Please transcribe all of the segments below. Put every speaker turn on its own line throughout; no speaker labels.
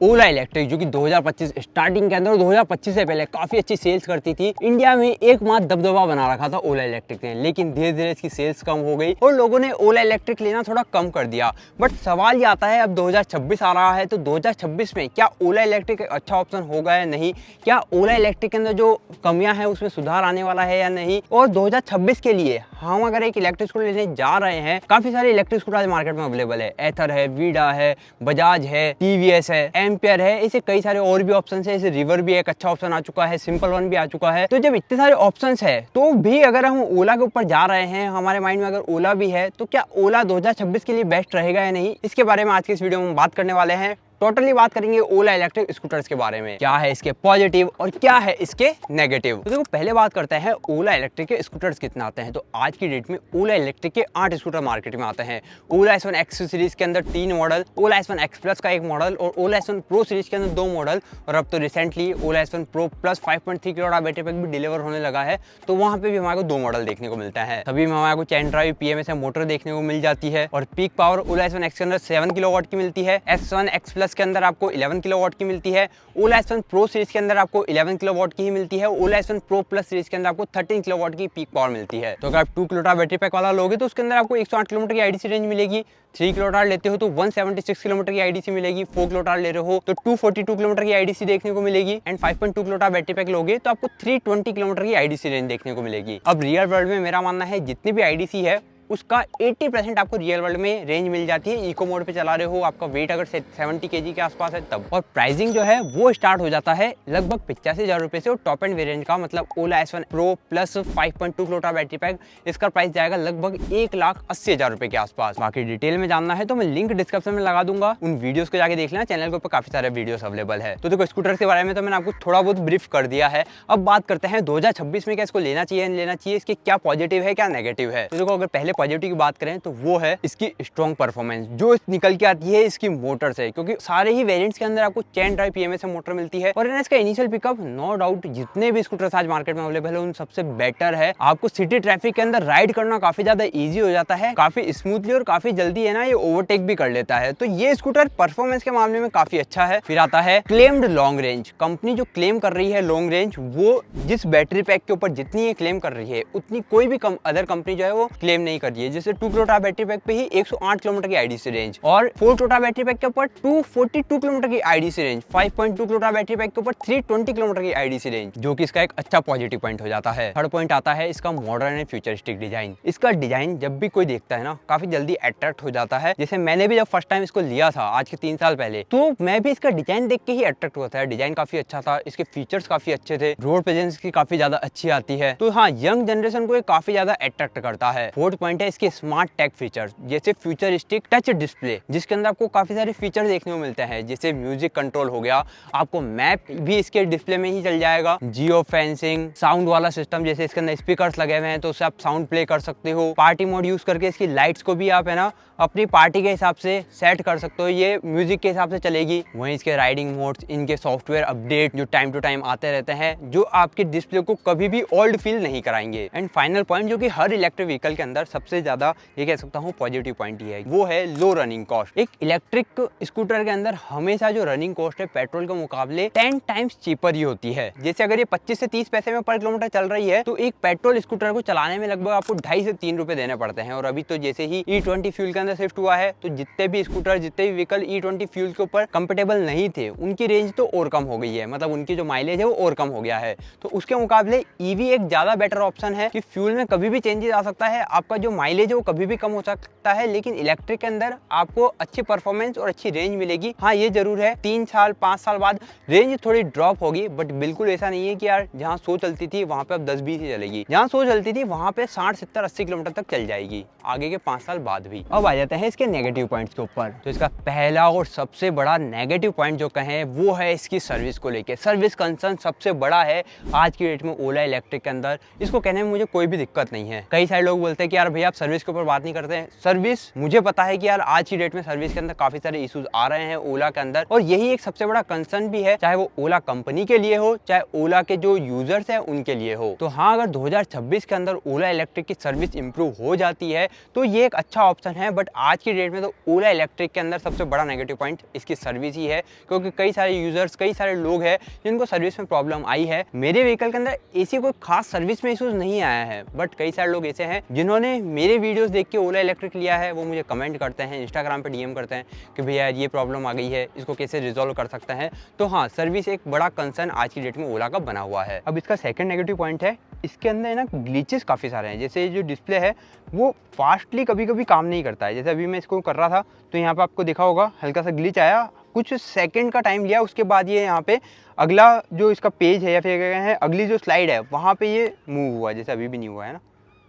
ओला electric जो कि 2025 starting के अंदर 2025 से पहले काफी अच्छी सेल्स करती थी। इंडिया में एक मात्र दबदबा बना रखा था ओला इलेक्ट्रिक ने, लेकिन धीरे धीरे इसकी सेल्स कम हो गई और लोगों ने ओला इलेक्ट्रिक लेना थोड़ा कम कर दिया। बट सवाल ये आता है, अब 2026 आ रहा है तो 2026 में क्या ओला इलेक्ट्रिक एक अच्छा ऑप्शन होगा या नहीं, क्या ओला इलेक्ट्रिक के अंदर जो कमियां हैं उसमें सुधार आने वाला है या नहीं। और 2026 के लिए हम अगर एक इलेक्ट्रिक स्कूटर लेने जा रहे हैं, काफी सारे इलेक्ट्रिक स्कूटर आज मार्केट में अवेलेबल है। एथर है, वीडा है, बजाज है, टीवीएस है, एम्पियर है, ऐसे कई सारे और भी ऑप्शन है। ऐसे रिवर भी एक अच्छा ऑप्शन आ चुका है, सिंपल वन भी आ चुका है। तो जब इतने सारे ऑप्शन है तो भी अगर हम ओला के ऊपर जा रहे हैं, हमारे माइंड में अगर ओला भी है, तो क्या ओला 2026 के लिए बेस्ट रहेगा या नहीं, इसके बारे में आज की इस वीडियो में बात करने वाले हैं। टोटली बात करेंगे ओला इलेक्ट्रिक स्कूटर्स के बारे में, क्या है इसके पॉजिटिव और क्या है इसके नेगेटिव। तो देखो, पहले बात करते हैं ओला इलेक्ट्रिक के स्कूटर्स कितने आते हैं। तो आज की डेट में ओला इलेक्ट्रिक के 8 स्कूटर मार्केट में आते हैं। ओला S1 X सीरीज के अंदर 3 मॉडल, ओला S1 X प्लस का 1 मॉडल और ओला S1 प्रो सीरीज के अंदर 2 मॉडल। और अब तो रिसेंटली ओला S1 pro plus 5.3 kilowatt battery pack भी डिलीवर होने लगा है, तो वहाँ पे भी हमारे को 2 मॉडल देखने को मिलता है। तभी हमारे को चैन ड्राइव PMS मोटर देखने को मिल जाती है। और पीक पावर ओला S1 X के अंदर 7 किलोवाट की मिलती है। S1 X प्लस के अंदर आपको 11 किलोवाट की मिलती है। ओला S1 प्रो सीरीज के अंदर आपको 11 किलोवाट की ही मिलती है। ओला S1 प्रो प्लस सीरीज के अंदर आपको 13 किलोवाट की पीक पावर मिलती है। तो अगर आप 2 किलोवाट बैटरी पैक वाला लोगे तो उसके अंदर आपको 108 किलोमीटर की IDC रेंज मिलेगी। 3 किलोवाट लेते हो तो 176 किलोमीटर की IDC मिलेगी। 4 किलोवाट ले रहे हो तो 242 किलोमीटर की IDC देखने को मिलेगी। एंड 5.2 किलोवाट बैटरी पैक लोगे तो आपको 320 किलोमीटर की IDC रेंज देखने को मिलेगी। अब रियल वर्ल्ड में मेरा मानना है जितनी भी IDC है उसका 80% आपको रियल वर्ल्ड में रेंज मिल जाती है। इको मोड पे चला रहे हो, आपका वेट अगर 70 kg के आसपास है तब। और प्राइसिंग जो है वो स्टार्ट हो जाता है लगभग 85,000 रुपए से। और टॉप एंड वेरिएंट का मतलब ओला S1 pro plus 5.2 kilowatt battery pack, इसका प्राइस जाएगा लगभग 1,80,000 रुपए के आसपास। बाकी डिटेल में जानना है तो मैं लिंक डिस्क्रिप्शन में लगा दूंगा, उन वीडियोस को जाके देख लेना। चैनल के ऊपर काफी सारे वीडियोस अवेलेबल है। तो देखो, स्कूटर के बारे में तो मैंने आपको थोड़ा बहुत ब्रीफ कर दिया है। अब बात करते हैं 2026 में क्या इसको लेना चाहिए नहीं लेना चाहिए, इसके क्या पॉजिटिव है क्या नेगेटिव है। तो देखो, अगर पहले पॉजिटिव की बात करें तो वो है इसकी स्ट्रॉन्ग परफॉर्मेंस जो निकल के आती है इसकी मोटर से, क्योंकि सारे ही वेरिएंट्स के अंदर आपको चेन ड्राइव PMS मोटर मिलती है। और इसका इनिशियल पिकअप नो डाउट जितने भी स्कूटर्स आज मार्केट में अवेलेबल है उन सबसे बेटर है। आपको सिटी ट्रैफिक के अंदर राइड करना काफी ज्यादा इजी हो जाता है, काफी स्मूथली और काफी जल्दी है ना ये ओवरटेक भी कर लेता है। तो ये स्कूटर परफॉर्मेंस के मामले में काफी अच्छा है। फिर आता है क्लेम्ड लॉन्ग रेंज। कंपनी जो क्लेम कर रही है लॉन्ग रेंज, वो जिस बैटरी पैक के ऊपर जितनी ये क्लेम कर रही है उतनी कोई भी अदर कंपनी जो है वो क्लेम नहीं कर रही है। जैसे 2 किलोवाट बैटरी पैक पे ही 108 किलोमीटर की IDC रेंज और 4 किलोवाट बैटरी पैक के ऊपर 242 किलोमीटर की IDC range, 5.2 kilowatt battery pack के ऊपर 320 किलोमीटर की IDC रेंज, जो कि इसका एक अच्छा पॉजिटिव पॉइंट हो जाता है। थर्ड पॉइंट आता है इसका मॉडर्न एंड फ्यूचरिस्टिक डिजाइन। इसका डिजाइन जब भी कोई देखता है ना काफी जल्दी अट्रैक्ट हो जाता है। जैसे मैंने भी जब फर्स्ट टाइम इसको लिया था आज के 3 साल पहले, तो मैं भी इसका डिजाइन देख के ही अट्रैक्ट हुआ था। डिजाइन काफी अच्छा था, इसके फीचर्स काफी अच्छे थे, रोड प्रेजेंस की काफी ज्यादा अच्छी आती है। तो हाँ, यंग जनरेशन को ये काफी ज्यादा अट्रैक्ट करता है। फोर्थ पॉइंट है इसके स्मार्ट टेक फीचर, जैसे फ्यूचरिस्टिक टच डिस्प्ले, जिसके अंदर आपको काफी सारे फीचर देखने को मिलते हैं। जैसे म्यूजिक कंट्रोल हो गया, आपको मैप भी इसके डिस्प्ले में ही चल जाएगा। जियो फेंसिंग, साउंड वाला सिस्टम, जैसे इसके अंदर स्पीकर्स लगे हुए हैं तो उससे आप साउंड प्ले कर सकते हो। पार्टी मोड यूज करके इसकी लाइट्स को भी आप है ना अपनी पार्टी के हिसाब से सेट कर सकते हो, ये म्यूजिक के हिसाब से चलेगी। वहीं इसके राइडिंग मोड्स, इनके सॉफ्टवेयर अपडेट जो टाइम टू टाइम आते रहते हैं, जो आपके डिस्प्ले को कभी भी ओल्ड फील नहीं कराएंगे। एंड फाइनल पॉइंट जो कि हर इलेक्ट्रिक व्हीकल के अंदर सबसे ज्यादा ये कह सकता हूँ पॉजिटिव पॉइंट ये है, वो है लो रनिंग कॉस्ट। एक इलेक्ट्रिक स्कूटर के अंदर हमेशा जो रनिंग कॉस्ट है पेट्रोल के मुकाबले 10 टाइम्स चीपर ही होती है। जैसे अगर ये 25 से 30 पैसे में पर किलोमीटर चल रही है तो एक पेट्रोल स्कूटर को चलाने में लगभग आपको 2.5 से 3 रुपए देने पड़ते हैं। और अभी तो जैसे ही E20 फ्यूल के अंदर शिफ्ट हुआ है तो जितने भी स्कूटर, जितने भी व्हीकल E20 फ्यूल के ऊपर कंपेटेबल नहीं थे उनकी रेंज तो और कम हो गई है, मतलब उनकी जो माइलेज है वो और कम हो गया है। तो उसके मुकाबले EV एक ज्यादा बेटर ऑप्शन है कि फ्यूल में कभी भी चेंजेस आ सकता है, आपका जो माइलेज है वो कभी भी कम हो सकता है, लेकिन इलेक्ट्रिक के अंदर आपको अच्छी परफॉर्मेंस और अच्छी रेंज मिलेगी। हाँ, ये जरूर है 3 साल 5 साल बाद रेंज थोड़ी ड्रॉप होगी, बट बिल्कुल ऐसा नहीं है कि यार जहाँ 100 चलती थी वहां पे अब 10-20 ही चलेगी। जहाँ 100 चलती थी वहां पे 60 70 80 किलोमीटर तक चल जाएगी आगे के 5 साल बाद भी। अब आ जाते हैं इसके नेगेटिव पॉइंट्स के ऊपर। तो इसका पहला और सबसे बड़ा नेगेटिव पॉइंट जो कहें वो है इसकी सर्विस को लेके। सर्विस कंसर्न सबसे बड़ा है आज की डेट में ओला इलेक्ट्रिक के अंदर। इसको कहने में मुझे कोई भी दिक्कत नहीं है। कई सारे लोग बोलते हैं कि यार भैया भैया आप सर्विस के ऊपर बात नहीं करते हैं। सर्विस मुझे पता है कि यार आज की डेट में सर्विस के अंदर काफी सारे इश्यूज आ रहे हैं ओला के अंदर, और यही एक सबसे बड़ा कंसर्न भी है, चाहे वो ओला कंपनी के लिए हो चाहे ओला के जो यूजर्स हैं उनके लिए हो। तो हाँ, अगर 2026 के अंदर ओला इलेक्ट्रिक की सर्विस इंप्रूव हो जाती है तो ये एक अच्छा ऑप्शन है। बट आज की डेट में तो ओला इलेक्ट्रिक के अंदर सबसे बड़ा नेगेटिव पॉइंट इसकी सर्विस ही है, क्योंकि कई सारे यूजर्स, कई सारे लोग हैं जिनको सर्विस में प्रॉब्लम आई है। मेरे व्हीकल के अंदर ऐसी कोई खास सर्विस में इश्यूज नहीं आया है, बट कई सारे लोग ऐसे हैं जिन्होंने मेरे वीडियोस देख के ओला इलेक्ट्रिक लिया है, वो मुझे कमेंट करते हैं, इंस्टाग्राम पे डीएम करते हैं कि भैया ये प्रॉब्लम आ गई है, इसको कैसे रिजॉल्व कर सकते हैं। तो हाँ, सर्विस एक बड़ा कंसर्न आज की डेट में ओला का बना हुआ है। अब इसका सेकंड नेगेटिव पॉइंट है, इसके अंदर ना ग्लिचेस काफ़ी सारे हैं। जैसे जो डिस्प्ले है वो फास्टली कभी कभी काम नहीं करता है। जैसे अभी मैं इसको कर रहा था तो यहाँ पे आपको देखा होगा हल्का सा ग्लिच आया, कुछ सेकंड का टाइम लिया, उसके बाद ये यहाँ पे अगला जो इसका पेज है या फिर क्या है अगली जो स्लाइड है वहाँ पे ये मूव हुआ। जैसे अभी भी नहीं हुआ है ना,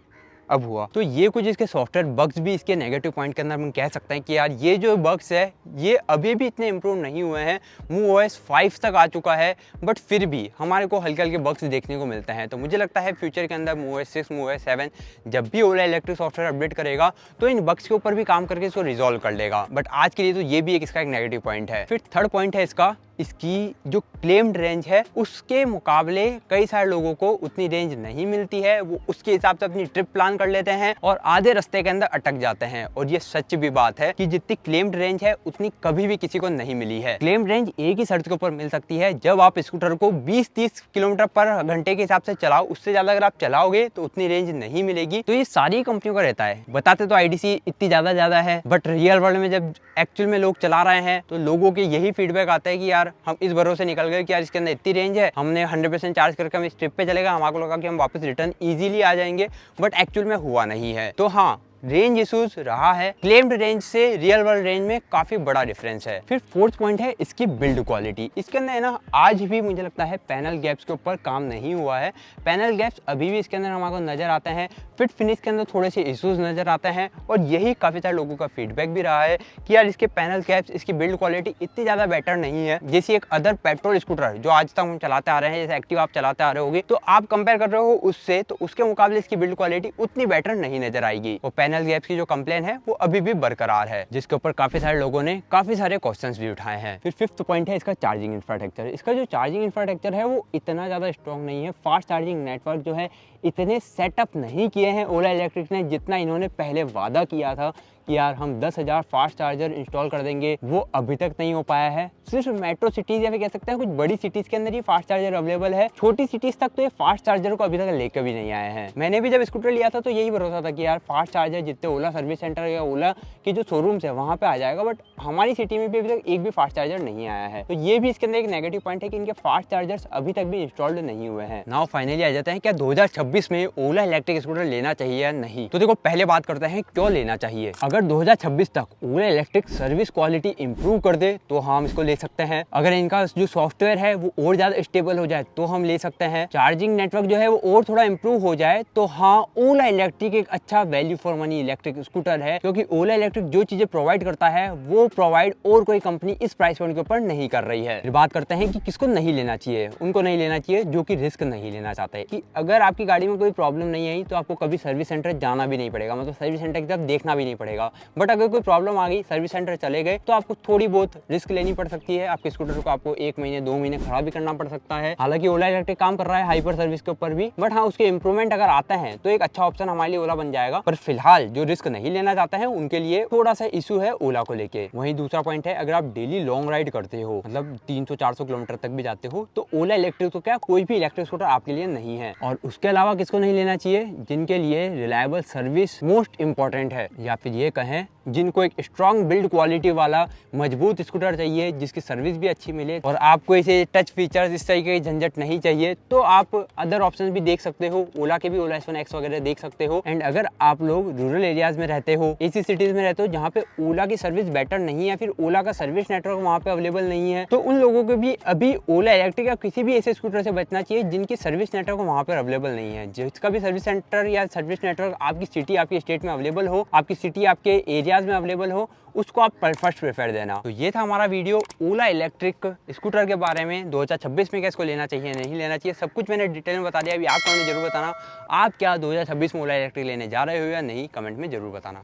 अब हुआ। तो ये कुछ इसके सॉफ्टवेयर बग्स भी इसके नेगेटिव पॉइंट के अंदर हम कह सकते हैं कि यार ये जो बग्स है ये अभी भी इतने इंप्रूव नहीं हुए हैं। MuOS 5 तक आ चुका है बट फिर भी हमारे को हल्के हल्के बग्स देखने को मिलते हैं। तो मुझे लगता है फ्यूचर के अंदर MuOS 6, MuOS 7 जब भी ओला इलेक्ट्रिक सॉफ्टवेयर अपडेट करेगा तो इन बग्स के ऊपर भी काम करके इसको रिजॉल्व कर लेगा। बट आज के लिए तो ये भी इसका एक नेगेटिव पॉइंट है। फिर थर्ड पॉइंट है इसकी जो क्लेम्ड रेंज है उसके मुकाबले कई सारे लोगों को उतनी रेंज नहीं मिलती है। वो उसके हिसाब से अपनी ट्रिप प्लान कर लेते हैं और आधे रास्ते के अंदर अटक जाते हैं। और ये सच भी बात है कि जितनी क्लेम्ड रेंज है उतनी कभी भी किसी को नहीं मिली है। क्लेम्ड रेंज एक ही शर्त के ऊपर मिल सकती है, जब आप स्कूटर को 20-30 किलोमीटर पर घंटे के हिसाब से चलाओ। उससे ज्यादा अगर आप चलाओगे तो उतनी रेंज नहीं मिलेगी। तो ये सारी कंपनियों का रहता है। बताते तो IDC इतनी ज्यादा है, बट रियल वर्ल्ड में जब एक्चुअल में लोग चला रहे हैं तो लोगों के यही फीडबैक आता है कि यार हम इस भरोसे निकल गए कि यार इसके अंदर इतनी रेंज है, हमने 100% चार्ज करके हम इस ट्रिप पे चलेगा, हमारे को लगा कि हम वापस रिटर्न इजीली आ जाएंगे, बट एक्चुअल में हुआ नहीं है। तो हाँ, रेंज इश्यूज रहा है। क्लेम्ड रेंज से रियल वर्ल्ड रेंज में काफी बड़ा डिफरेंस है। फिर फोर्थ पॉइंट है इसकी बिल्ड क्वालिटी। इसके अंदर है ना आज भी मुझे लगता है पैनल गैप्स के ऊपर काम नहीं हुआ है। पैनल गैप्स अभी भी इसके अंदर हमारे को नजर आते हैं। फिट फिनिश के अंदर थोड़े से इश्यूज नजर आते हैं और यही काफी सारे लोगों का फीडबैक भी रहा है कि यार इसके पैनल गैप्स, इसकी बिल्ड क्वालिटी इतनी ज्यादा बेटर नहीं है जैसी एक अदर पेट्रोल स्कूटर जो आज तक हम चलाते आ रहे हैं, जैसे एक्टिवा आप चलाते आ रहे होगे, तो आप कंपेयर कर रहे हो उससे, तो उसके मुकाबले इसकी बिल्ड क्वालिटी उतनी बेटर नहीं नजर आएगी। और पैनल गैप्स की जो है वो अभी भी बरकरार है, जिसके ऊपर काफी सारे लोगों ने काफी सारे क्वेश्चंस भी उठाए हैं। फिर फिफ्थ पॉइंट है इसका चार्जिंग इंफ्रास्ट्रक्चर। इसका जो चार्जिंग इंफ्रास्ट्रक्चर है वो इतना ज्यादा स्ट्रॉन्ग नहीं है। फास्ट चार्जिंग नेटवर्क जो है इतने सेटअप नहीं किए हैं ओला इलेक्ट्रिक ने जितना इन्होंने पहले वादा किया था कि यार हम 10,000 फास्ट चार्जर इंस्टॉल कर देंगे, वो अभी तक नहीं हो पाया है। सिर्फ मेट्रो सिटीज या फिर कह सकते हैं कुछ बड़ी सिटीज के अंदर ही फास्ट चार्जर अवेलेबल है। छोटी सिटीज तक तो ये फास्ट चार्जर को अभी तक लेकर भी नहीं आए हैं। मैंने भी जब स्कूटर लिया था तो यही भरोसा था कि यार फास्ट चार्जर जितने ओला सर्विस सेंटर या ओला के जो शोरूम्स है वहाँ पे आ जाएगा, बट हमारी सिटी में भी अभी तक एक भी फास्ट चार्जर नहीं आया है। तो ये भी इसके अंदर एक नेगेटिव पॉइंट है कि इनके फास्ट चार्जर्स अभी तक भी इंस्टॉल्ड नहीं हुए हैं। नाउ फाइनली आ जाते हैं क्या 2026 में ओला इलेक्ट्रिक स्कूटर लेना चाहिए या नहीं। तो देखो पहले बात करते हैं क्यों लेना चाहिए। अगर 2026 तक ओला इलेक्ट्रिक सर्विस क्वालिटी इंप्रूव कर दे तो हम इसको ले सकते हैं। अगर इनका जो सॉफ्टवेयर है वो और ज्यादा स्टेबल हो जाए तो हम ले सकते हैं। चार्जिंग नेटवर्क जो है वो और थोड़ा इंप्रूव हो जाए तो हाँ, ओला इलेक्ट्रिक एक अच्छा value for money electric scooter है, क्योंकि ओला इलेक्ट्रिक जो चीजें प्रोवाइड करता है वो प्रोवाइड और कोई कंपनी इस प्राइस पॉइंट के ऊपर नहीं कर रही है। फिर बात करते हैं कि किसको नहीं लेना चाहिए। उनको नहीं लेना चाहिए जो कि रिस्क नहीं लेना चाहते, कि अगर आपकी गाड़ी में कोई प्रॉब्लम नहीं आई तो आपको कभी सर्विस सेंटर जाना भी नहीं पड़ेगा, मतलब सर्विस सेंटर की तरफ देखना भी नहीं पड़ेगा। बट अगर कोई प्रॉब्लम आ गई, सर्विस सेंटर चले गए, तो आपको थोड़ी बहुत रिस्क लेनी पड़ सकती है। आपके स्कूटर को आपको 1 महीने 2 महीने खराब भी करना पड़ सकता है। हालांकि ओला इलेक्ट्रिक काम कर रहा है हाइपर सर्विस के ऊपर भी, बट हाँ उसके इंप्रूवमेंट अगर आते हैं तो एक अच्छा ऑप्शन हमारे लिए ओला बन जाएगा। पर फिलहाल जो रिस्क नहीं लेना चाहते हैं उनके लिए थोड़ा सा इशू है ओला को लेके। वहीं दूसरा पॉइंट है, अगर आप डेली लॉन्ग राइड करते हो, मतलब 300-400 किलोमीटर तक भी जाते हो, तो ओला इलेक्ट्रिक तो क्या कोई भी इलेक्ट्रिक स्कूटर आपके लिए नहीं है। और उसके अलावा किसको नहीं लेना चाहिए? जिनके लिए रिलायबल सर्विस मोस्ट इंपॉर्टेंट है, या फिर ये कहें जिनको एक स्ट्रॉन्ग बिल्ड क्वालिटी वाला मजबूत स्कूटर चाहिए जिसकी सर्विस भी अच्छी मिले और आपको इसे टच फीचर्स इस तरीके की झंझट नहीं चाहिए, तो आप अदर ऑप्शंस भी देख सकते हो। ओला के भी ओला S1 X वगैरह देख सकते हो। एंड अगर आप लोग रूरल एरियाज में रहते हो, ऐसी सिटीज में रहते हो जहाँ पे ओला की सर्विस बेटर नहीं है, फिर ओला का सर्विस नेटवर्क वहाँ पे अवेलेबल नहीं है, तो उन लोगों को भी अभी ओला इलेक्ट्रिक या किसी भी ऐसे स्कूटर से बचना चाहिए जिनकी सर्विस नेटवर्क वहाँ पर अवेलेबल नहीं है। जिसका भी सर्विस सेंटर या सर्विस नेटवर्क आपकी सिटी, आपकी स्टेट में अवेलेबल हो, आपकी सिटी, आपकी आपके एरियाज में अवेलेबल हो उसको आप फर्स्ट प्रेफर देना। तो ये था हमारा वीडियो ओला इलेक्ट्रिक स्कूटर के बारे में। 2026 में क्या इसको लेना चाहिए नहीं लेना चाहिए, सब कुछ मैंने डिटेल में बता दिया। अभी आप कमेंट में जरूर बताना आप क्या 2026 में ओला इलेक्ट्रिक लेने जा रहे हो या नहीं, कमेंट में जरूर बताना।